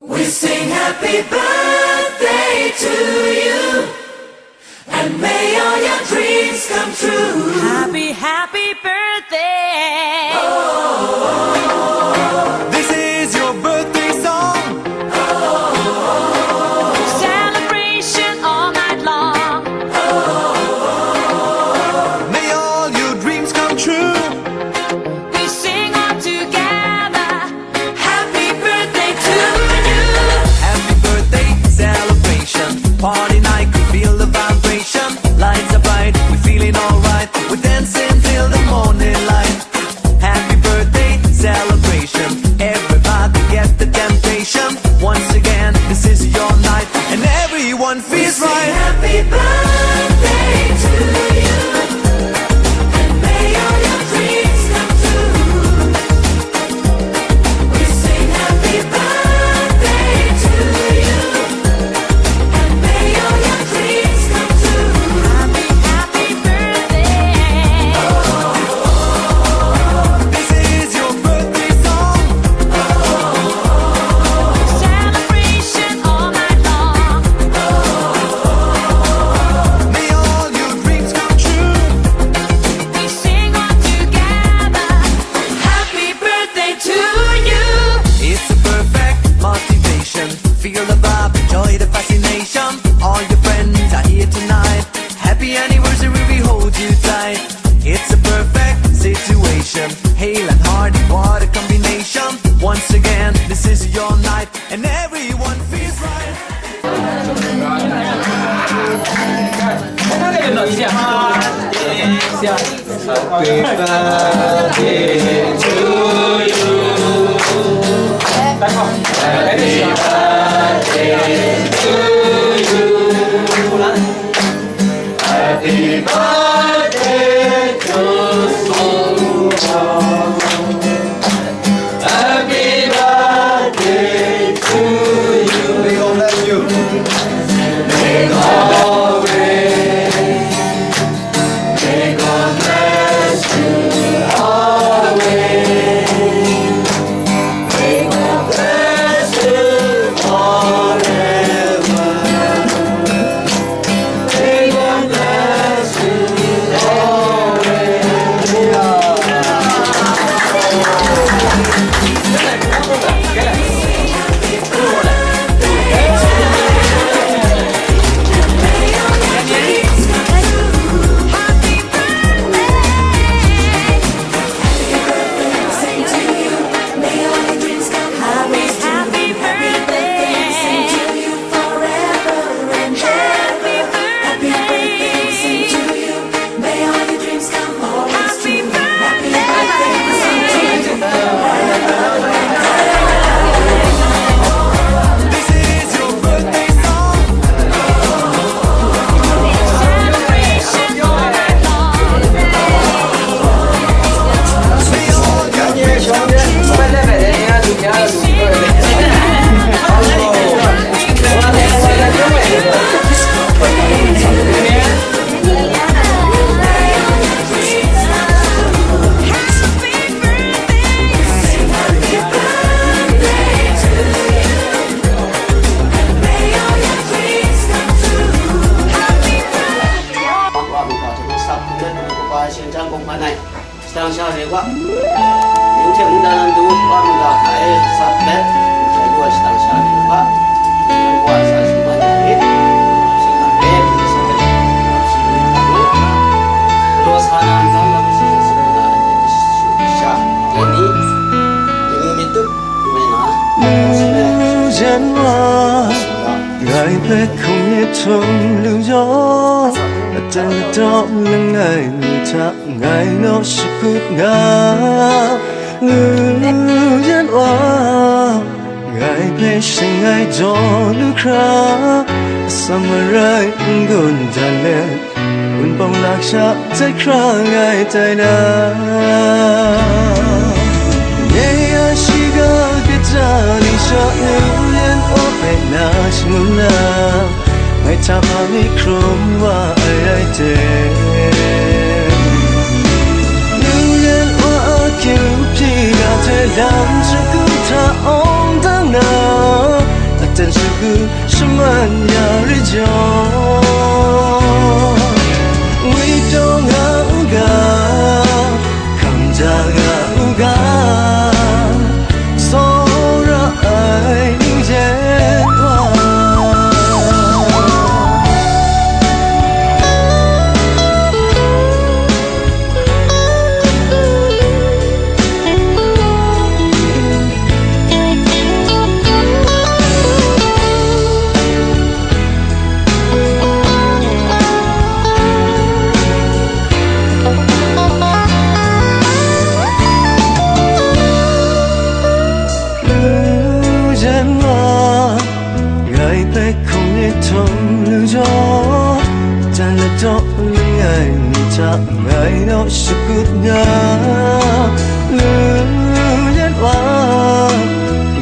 We sing happy birthday to you, and may all your dreams come true. Happy, happy birthday. This is your birthday song. Celebration all night long. May all your dreams come true. We sing all together. Happy birthday to you. Happy birthday celebration. Party night, we feel the vibration. Lights are bright, we're feeling alright. We're dancing till the morning light. Happy birthday celebration. Everybody get the temptation. Once again, this is your night, and everyone We feels sing right. happy birthday to you, and may all your dreams come true. We sing happy birthday to you, and may all your dreams come true. Happy, happy birthday. This is your birthday song. Celebration all night long. May all your dreams come true. We sing all together. Happy birthday to you. It's a perfect motivation. Feel the vibe, enjoy the fascination. All your friends are here tonight. Happy anniversary, we hold you tight. It's a perfect situation. Hale and hearty, what a combination. Once again, this is your night, and everyone feels right. Sing to you, may all your dreams come Happy, true. happy Sing to birthday. you forever and Happy ever. Happy birthday, we sing to birthday. you. May all your dreams come always Happy true. Happy birthday, we sing to you. This is your birthday song. Celebration all night long. May all your dreams come true. qua buổi họp chúng sắp cũng rất là qua chiến tranh bóng này sang sao thế quá những chuyện đã làm đủ qua mình đã thấy sắp hết phải qua sang sao thế quá những qua sang chúng ta thấy xin cảm ơn chúng ta sẽ xin cảm ơn rồi sang năm tháng năm xin xin là sa cái ní những mình tức mình nói xin dân hoa ngài bé không nghe trông lưu gió tên đó là ngài ta ngài nó sẽ cút ngã lưu dân hoa ngài bé sinh ngài gió lưu khá samarai gun dale un bông lạc cha tay khá ngài tay na nghe shiga kita ni sa lưu na chmuna ngai tapa mi krom wa ai te lưu yen wa kiu pi ga te lam chu ku ta ong dang na cho ngày cha ngày nó sẽ cút ngã liên hoa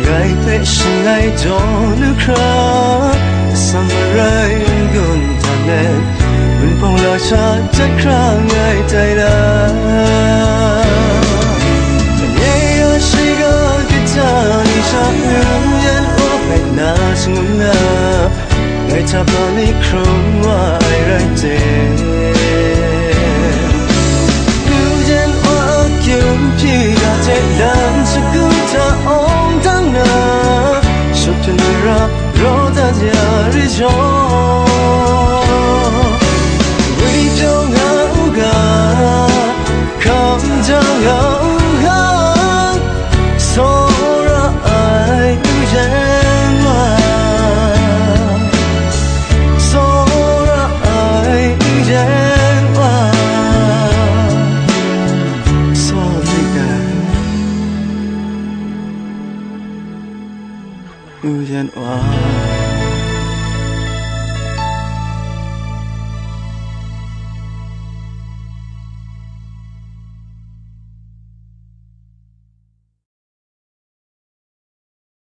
ngày về sinh ngày cho nước khá samurai gun tanen mình phong la cha chắc khá ngày tay đã nhẹ ở suy gỡ cái cha đi cha liên hoa phải na sung na ngày cha bao ni khung hoa ai ra thế yêu dân hoa kiếm chỉ đã chết đàn sự cứ ta ôm tháng na suốt thân ra roda dia rijo we don't know God come down God so I jen wa so I jen wa so jen wa